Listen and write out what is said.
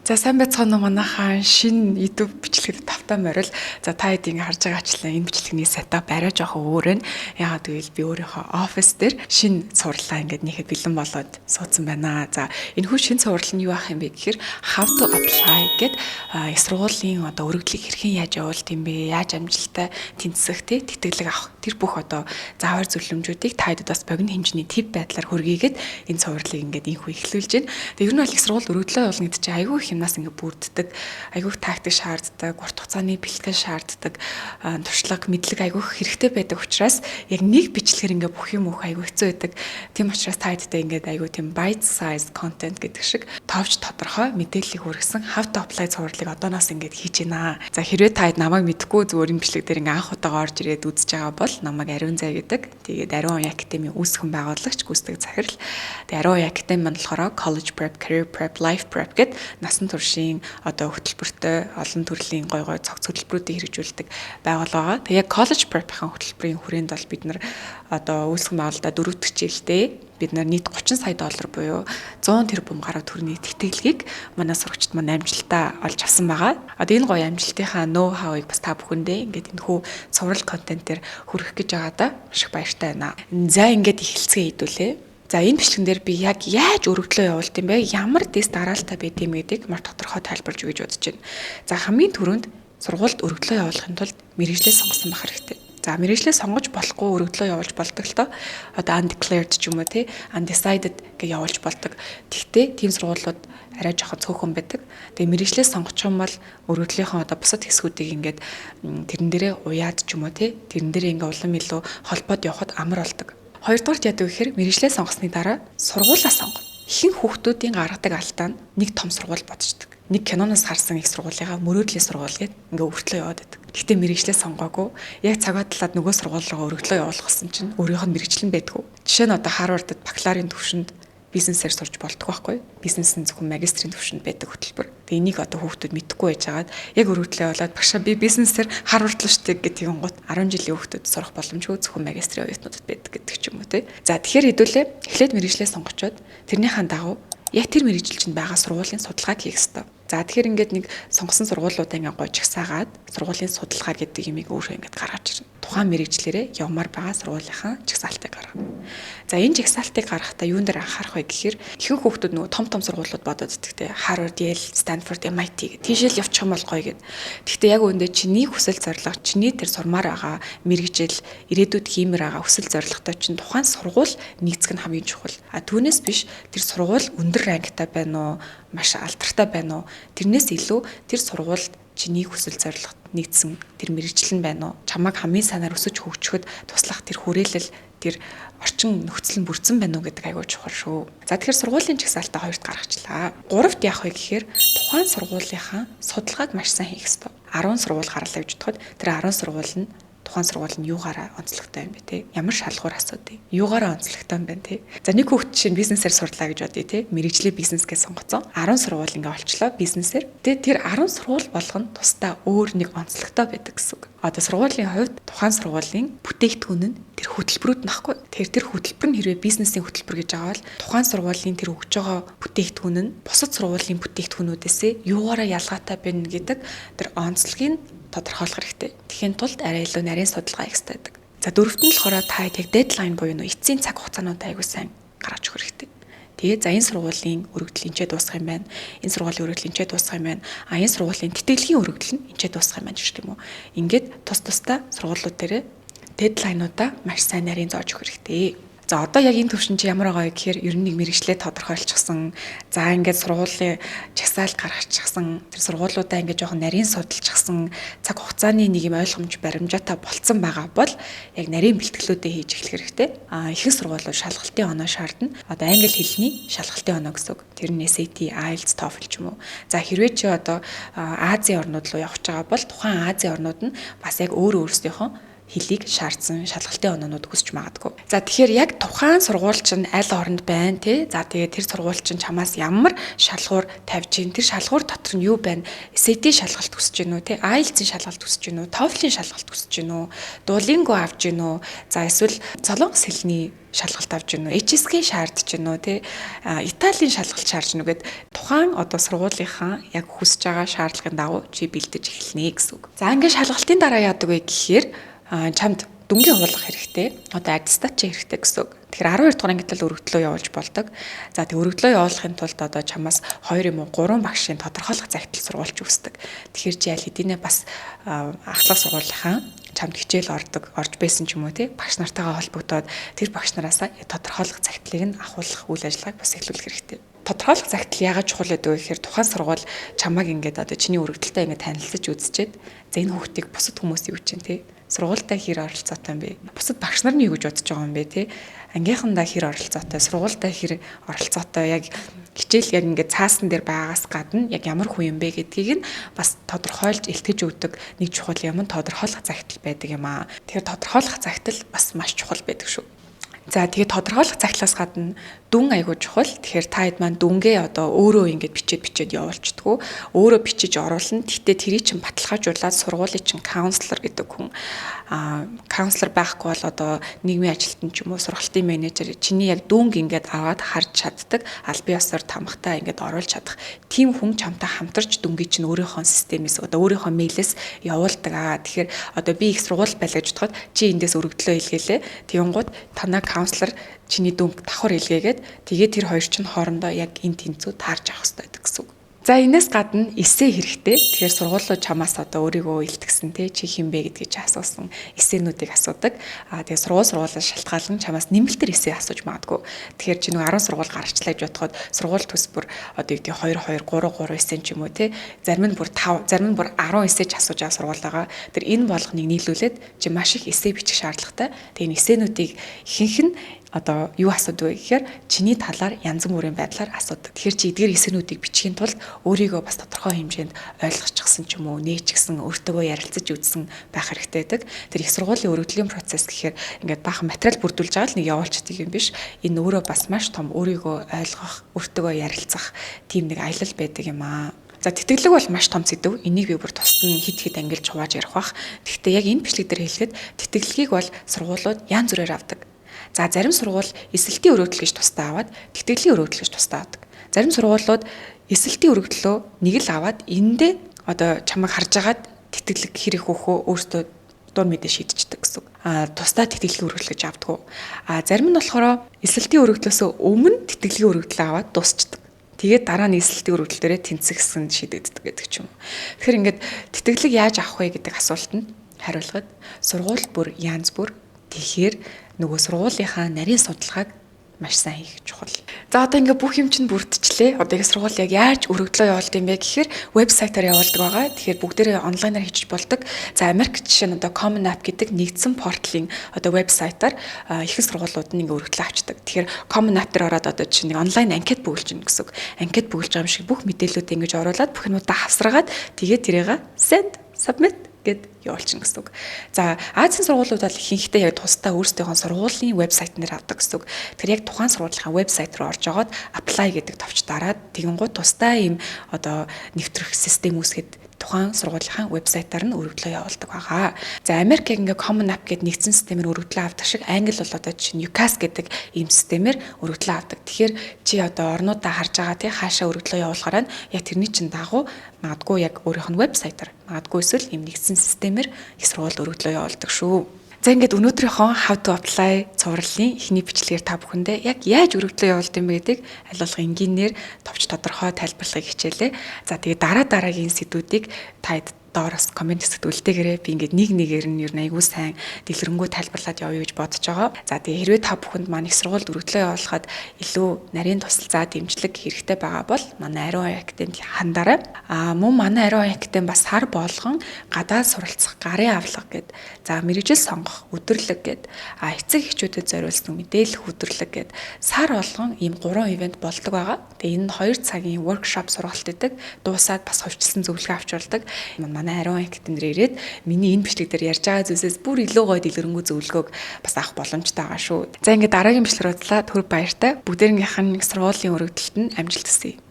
За сайн байцгаана уу манайхаа шинэ YouTube бичлэгэд тавтаа морил. За та хэдийн харж байгаачлаа энэ бичлэгний сетап арай жоохон өөр нь. Яагаад гэвэл би өөрийнхөө офис дээр шинэ сурлаа ингээд нэхэд бэлэн болоод суудсан байна. За энэ хүү шинэ сурал нь юу ах юм бэ гэхээр how to apply гэд сургуулийн одоо өргөдлийг хэрхэн яаж явуулт юм бэ? Яаж амжилттай тэнцсэх те тэтгэлэг авах тэр бүх одоо заавар зөвлөмжүүдийг та хэдэд бас богино хэмжээний тип байдлаар хүргээгээд энэ сурлыг ингээд инхүү эхлүүлж байна. Тэгээ ер нь бол их сургууль өргөдлөө явуулна гэдэг чинь айгүй юмнаас ингээ бүрддэг, айгүйх тактик шаарддаг, урт хугацааны бэлтгэл шаарддаг, туршлага, мэдлэг айгүйх хэрэгтэй байдаг учраас яг нэг бичлэгээр ингээ бүх юм айгүй хэцүү байдаг. Тийм учраас та хэдтэй ингээ айгүй тийм bite size content гэдэг шиг товч тодорхой мэдээллийг хүргэсэн how to apply сурлыг одооноос ингээ хийж байна. За хэрвээ та хэд намайг мэдэхгүй зүгээр энэ бичлэг дээр ингээ анх удаага орж ирээд үзэж байгаа бол намайг Ариун Зай гэдэг. Тэгээд Ариун Оюун Академи үүсгэн байгуулагч, гүйцэтгэх захирал. Тэгээд Ариун Оюун Академи маань болохоор college prep, career prep, life prep гэд насан туршийн одоо хөтөлбөртэй олон төрлийн гой цогц хөтөлбөрүүдийг хэрэгжүүлдэг байгууллага. Тэгээ яг college prep-ийн хөтөлбөрийн хүрээнд бол бид нар одоо үүсгэн байгуулалтаа 4 дахь жилдээ бид нар нийт $30 сая буюу 100 тэрбум гаруй төгрөгийн тэтгэлгийг манай сурагчид маань амжилтаа олж авсан байгаа. Одоо энэ гоё амжилтынхаа ноу хавыг бас та бүхэндээ ингээд энэ хүү сурал контентээр хүргэх гэж байгаадаа маш их баяртай байна. За ингээд эхэлцгээ хийдүүлээ. За энэ бичлэгэн дээр би яг яаж өргөдлөө явуулт юм бэ? Ямар дэс дараалтаа байд юм гэдгийг маш тодорхой тайлбарж өгье гэж бодож байна. За хамгийн түрүүнд сургуульд өргөдлөө явуулахын тулд мэргэжлээ сонгосон байх хэрэгтэй. За мэргэжлээ сонгож болохгүй өргөдлөө явуулж болдог л доо. Одоо undeclared ч юм уу те undecided гэж явуулж болдог. Тэгтээ тийм сургуулиуд арай жоохон цөөхөн байдаг. Тэгээ мэргэжлээ сонгочих юм бол өргөдлийнхөө одоо бусад хэсгүүдийг ингээд тэрэн дээрээ уяад ч юм уу те тэрэн дээрээ ингээд улам илүү холбоод явахад амар болдог. Хоёрдугаар яадаг гэхээр мэргэжлээ сонгосны дараа сургуулаа сонгоно. Ихэнх хүүхдүүдийн гаргадаг алдаа нь нэг том сургууль бодчихдаг. Нэг киноноос харсан их сургуулийнхаа мөрөөдлийн сургууль гээд ингээ өргөдлөө яваад байдаг. Гэхдээ мэргэжлээ сонгоогүй яг цагаа талаад нөгөө сургууль руу өргөдлөө явуулах гэсэн чинь өөрийнх нь мэргэжлэн байдгүй. Жишээ нь одоо Харвардд бакалаврын төвшөнд бизнесээр сурч болдог байхгүй. Бизнесийн зөвхөн магистрийн төвшөнд байдаг хөтөлбөр. Тэгээ энийг одоо хүүхдүүд мэдэхгүй байжгаад яг өргөдлөө явуулаад багшаа би бизнесээр Харвард руу штеп гэдэг юм гот 10 жилийн хүүхдүүд сурах боломжгүй зөвхөн магистрийн оюутнуудад байдаг гэдэг ч юм уу тий. За тэгэхээр хэдүүлээ эхлээд мэргэжлээ сонгочоод тэрнийхэн дагуу яг тэр мэргэжил чинь байгаа сургуулийн судалгааг хийх ёстой. За тэгэхээр ингээд нэг сонгосон сургуулиудаа ингээд гой жагсаагаад сургуулийн судалгаа гэдэг юмыг өөрөө ингээд гаргаж ирнэ. Тухайн мэргэжлэрээ явмаар байгаа сургуулийнхаа жагсаалтыг гаргана. За энэ жагсаалтыг гаргахдаа юун дээр анхаарах вэ гэхээр ихэнх хүүхдүүд нөгөө том сургуулиуд бодоод идэгтэй Harvard, Yale, Stanford, MIT гэх тийшэл явчих юм бол гоё гэд. Гэхдээ яг үүндээ чиний хүсэл зорилго, чиний тэр сурмаар байгаа мэргэжил, ирээдүйд хиймээр байгаа хүсэл зорилготой чинь тухайн сургууль нийцэх нь хамгийн чухал. А түүнээс биш тэр сургууль өндөр рангтай байна уу, маш алдартай байна уу? Тэрнээс илүү тэр сургуульд чиний хүсэл зорилгот нийцсэн тэр мэрэгчлэн байна уу? Чамайг хамгийн санаар өсөж хөгжөхөд туслах тэр хүрээлэл тэр орчин нөхцөл нь бүрдсэн байна уу гэдэг айгүй чухал шүү. За тэгэхээр сургуулийн жагсаалтаа хоёрт гаргачлаа. Гуравт яах вэ гэхээр тухайн сургуулийнхаа судалгааг маш сайн хийх ёстой. 10 сургууль гарлаа гэж бодоход тэр 10 сургууль нь тухайн сургууль нь юугаараа онцлогтой юм бэ те? Ямар шалгуур асуудыг? Юугаараа онцлогтой юм бэ те? За нэг хүүхд чинь бизнесээр сурлаа гэж бодъё те. Мэргэжлээ бизнес гэж сонгоцсон. 10 сургууль ингээ олчлоо бизнесээр. Тэгээ тэр 10 сургууль болгоно тусдаа өөр нэг онцлогтой байдаг гэсэн үг. Одоо сургуулийн хувьд тухайн сургуулийн бүтээгдэхүүн нь тэр хөтөлбөрүүд нөхгүй. Тэр хөтөлбөр нь хэрвээ бизнесийн хөтөлбөр гэж байгаа бол тухайн сургуулийн тэр өгж байгаа бүтээгдэхүүн нь бусад сургуулийн бүтээгдэхүүнүүдээс юугаараа ялгаатай байна гэдэг тэр онцлогийг тодорхойлох хэрэгтэй. Тэхийн тулд арай илүү нарийн судалгаа хийх хэрэгтэй байдаг. За дөрөвт нь болохоор та яг дедлайн буюу эцсийн цаг хугацаанууд аягүй сайн гаргаж өгөх хэрэгтэй. Тэгээ за энэ сургуулийн өргөдөл энчээ дуусгах юм байна. Энэ сургуулийн өргөдөл энчээ дуусгах юм байна. А энэ сургуулийн тэтгэлгийн өргөдөл нь энчээ дуусгах юм байна гэх юм уу. Ингээд тус тусдаа сургуулиуд дээр дедлайнуудаа маш сайн нарийн зоож өгөх хэрэгтэй. За одоо яг энэ төвшин чи ямар байгаа вэ гэхээр ер нь нэг мэргэжлээ тодорхойлчихсан. За ингээд сургуулийн жагсаалт гаргачихсан. Тэр сургуулиудаа ингээд жоохон нарийн судалчихсан. Цаг хугацааны нэг юм ойлгомж баримжаатай болцсон байгаа бол яг нарийн бэлтгэлүүдээ хийж эхлэх хэрэгтэй. Ихэнх сургуулиуд шалгалтын оноо шаардна. Одоо англи хэлний шалгалтын оноо гэсэн үг. Тэр нь SAT, IELTS, TOEFL ч юм уу. За хэрвээ чи одоо Азийн орнууд руу явж байгаа бол тухайн Азийн орнууд нь бас яг өөрсдийнхөө хэлийг шаардсан шалгалтын оноонууд өсч магадгүй. За тэгэхээр яг тухайн сургууль чинь аль оронд байна те. За тэгээд тэр сургууль чинь чамаас ямар шалгуур тавьж гин тэр шалгуур дотор дотор нь юу байна? SAT шалгалт хүсэж гинүү те, IELTS-ийн шалгалт хүсэж гинүү, TOEFL-ийн шалгалт хүсэж гинүү, Duolingo авч гинүү. За эсвэл Солонгос хэлний шалгалт авч гинүү, HSK шаардж гинүү те, Италийн шалгалт шаардж гинүү гэд тухайн одоо сургуулийнхаа яг хүсэж байгаа шаардлагын дагуу чи бэлдэж эхэлнэ гэсэн үг. За ингээд шалгалтын дараа яадаг вэ гэхээр чамд дүнгийн хуулах хэрэгтэй. Одоо аттестат чи хэрэгтэй гэсэн үг. Тэгэхээр 12 дугаар ангид л өргөдлөө явуулж болдог. За тэг өргөдлөө явуулахын тулд одоо чамаас 2 юм уу 3 багшийн тодорхойлох загтал сургуульч үүсдэг. Тэгэхээр чи аль хэдийнэ бас ахлах сургуулийнхаа чамд хичээл орж байсан ч юм уу тий багш нартайгаа холбогдоод тэр багш нараасаа тодорхойлох загтлыг нь ахуулах үйл ажиллагааг бас эхлүүлэх хэрэгтэй. Тодорхойлох загтал яагаад чухал гэдэг вэ гэхээр тухайн сургууль чамайг ингээд одоо чиний өргөдөлтөй ингээд танилцаж үзчихэд за энэ хүүхдийг бусад хүмүүс юу гэж тий сургуультай хэр оролцоотой юм бэ? Бусад багш нар нь юу гэж бодож байгаа юм бэ тий? Ангийнхандаа хэр оролцоотой, сургуультай хэр оролцоотой яг хичээл яг ингээд цаасан дээр байгаас гадна яг ямар хүн юм бэ гэдгийг нь бас тодорхойлж илтгэж өгдөг нэг чухал юм нь тодорхойлох загтал байдаг юм аа. Тэгэхээр тодорхойлох загтал бас маш чухал байдаг шүү. За тэгээд тодорхойлох цагтлаас гадна дүн айгуу чухал. Тэгэхээр та хэд маань дүнгээ одоо өөрөө ингэж бичээд явуулчихдгүү. Өөрөө бичиж оруулна. Тэгтээ тэрий чинь баталгаажуулаад сургуулийн чинь каунслер гэдэг хүн каунслер байхгүй бол одоо нийгмийн ажилтан ч юм уу сургалтын менежер чиний яг дүнг ингэж аваад харж чаддаг, аль бие усаар тамхтай ингэж оруулж чадах тийм хүн чамтай хамтарч дүнгийн чинь өөрийнхөө системээс одоо өөрийнхөө мэйлээс явуулдаг. Тэгэхээр одоо би их сургууль байлаа гэж бодоход чи эндээс өргөдлөө илгээлээ. Тэгэнгუთ танаа каунслер чиний дүнг давхар илгээгээд тэгээд тэр хоёр чинь хоорондоо яг энэ тэнцүү таарж авах хэрэгтэй гэсэн үг. За энэс гадна эссе хэрэгтэй. Тэгэхээр сургуулиуд чамаас одоо өөрийгөө илтгэсэн те чи хэм бэ гэдгийг чи асуусан эссенүүдийг асуудаг. Тэгээд сургуулиас шалтгаалan чамаас нэмэлтээр эссе асууж магадгүй. Тэгэхээр чи нэг 10 сургууль гаргачлаа гэж бодоход сургууль төс бүр одоо юу гэдэг 2 эссен ч юм уу те зарим нь бүр 5 зарим нь бүр 10 эссе ч асууж байгаа сургууль байгаа. Тэр энэ болгоныг нийлүүлээд чи маш их эссе бичих шаардлагатай. Тэгээд энэ эссенүүдийг ихэнх нь одоо юу асуудаг вэ гэхээр чиний талаар янз бүрийн байдлаар асуудаг. Тэгэхээр чи эдгээр эссенүүдийг бичихин тулд өөрийгөө бас тодорхой хэмжээнд ойлгочихсон ч юм уу, нээчихсэн, өөртөөгөө ярилцаж үзсэн байх хэрэгтэй байдаг. Тэр их сургуулийн өргөдлийн процесс гэхээр ингээд баахан материал бүрдүүлж байгаа л нэг явуулчихдаг юм биш. Энэ өөрөө бас маш том өөрийгөө ойлгох, өөртөөгөө ярилцах тийм нэг аялал байдаг юм аа. За тэтгэлэг бол маш том сэдв. Энийг би бүр тусад нь хид ангилж хувааж ярих бах. Гэхдээ яг энэ бичлэг дээр хэлэхэд тэтгэлгийг бол сургуулиуд янз бүрээр авдаг. За зарим сургууль эсэлтийн өргөдөл гэж тусдаа аваад тэтгэлийн өргөдөл гэж тусдаа авдаг. Зарим сургуулиуд эсэлтийн өргөдлөө нэг л аваад эндээ одоо чамайг харж агаад тэтгэлэг хэрэг хөөхөө өөртөө дур мэдээ шийдчихдэг гэсэн үг. Тусдаа тэтгэлгийн өргөдөл гэж авдаг. Зарим нь болохоор эсэлтийн өргөдлөөс өмнө тэтгэлгийн өргөдлөө аваад дуусчдаг. Тэгээд дараа нь эсэлтийн өргөдөл дээрээ тэнцэгсэн шийдэгддэг гэдэг ч юм уу. Тэгэхээр ингээд тэтгэлэг яаж авах вэ гэдэг асуултанд хариулахад сургууль бүр янз бүр тэгэхээр нөгөө сургуулийнхаа нарийн судалгааг маш сайн хийх чухал. За одоо ингээ бүх юм чинь бүрдчихлээ. Одоо их сургууль яг яаж өргөдлөө явуулдаг юм бэ гэхээр вебсайтаар явуулдаг байгаа. Тэгэхээр бүгдээрээ онлайнаар хийчих болдог. За Америк жишээ нь одоо Common App гэдэг нэгдсэн порталын одоо вебсайтаар их сургуулиуд нь ингээ өргөдлөө авчдаг. Тэгэхээр Common App дээр ороод одоо чинь нэг онлайн анкет бүгэлж гэнэ гэсэн үг. Анкет бүгэлж байгаа юм шиг бүх мэдээллүүдийг ингээ оруулаад бүх юмудаа хавсаргаад тэгээд тэрийг send submit гэд явуулчихна гэсэн үг. За Азийн сургуулиуд бол ихэнхдээ яг тусдаа өөрсдийнхөө сургуулийн вебсайт нэр авдаг гэсэн үг. Тэгэхээр яг тухайн сургуулийн вебсайт руу орж агаад apply гэдэг товч дараад тэгэнгუთ тусдаа ийм одоо нэвтрэх систем үүсгэхэд тухайн сургуулийнхаа вебсайтаар нь өргөдлөө явуулдаг байгаа. За Америк ингээ Common App гэдэг нэгдсэн системээр өргөдлөө авдаг шиг Англи бол одоо чинь UCAS гэдэг ийм системээр өргөдлөө авдаг. Тэгэхээр чи одоо орнуудаа харж байгаа тий хаашаа өргөдлөө явуулахаараа яг тэрний чинь дагуу магадгүй яг өөрийнх нь вебсайтаар магадгүй эсвэл ийм нэгдсэн системээр их сургууль өргөдлөө явуулдаг шүү. За ингээд өнөөдрийнхөө how to apply цувралын эхний бичлэгээр та бүхэндээ яг яаж өргөдлөө явуулдаг юм бэ гэдгийг аль болох энгийнээр товч тодорхой тайлбарлахыг хичээлээ. За тэгээд дараагийн сэдвүүдийг та доороос комент хэсэгт үлдээгээрэй. Би ингээд нэг нэгээр нь ер нь аягүй сайн дэлгэрэнгүй тайлбарлаад явъя гэж бодож байгаа. За тэгээ хэрвээ та бүхэнд маань их сургуульд өргөдлөө явуулахад илүү нарийн тусалцаа дэмжлэг хэрэгтэй байгаа бол манай Ариун Академид хандаарай. Мөн манай Ариун Академи бас сар болгон гадаад суралцах гарын авлага гэд за мэргэжил сонгох өдөрлөг гэд эцэг эхчүүдэд зориулсан мэдээлэх өдөрлөг гэд сар болгон ийм 3 ивент болдог байгаа. Тэгээ энэ 2 цагийн workshop сургалт гэдэг дуусаад бас хувьчилсан зөвлөгөө авч болдог. Манай Ариун Академид ирээд миний энэ бичлэг дээр ярьж байгаа зүйлсээс бүр илүү гоё дэлгэрэнгүй зөвлөгөөг бас авах боломжтой байгаа шүү. За ингээд дараагийн бичлэг рүү төр баяртай. Бүгдээрнийх нь сургуулийн өргөдөлтөнд амжилт хүсье.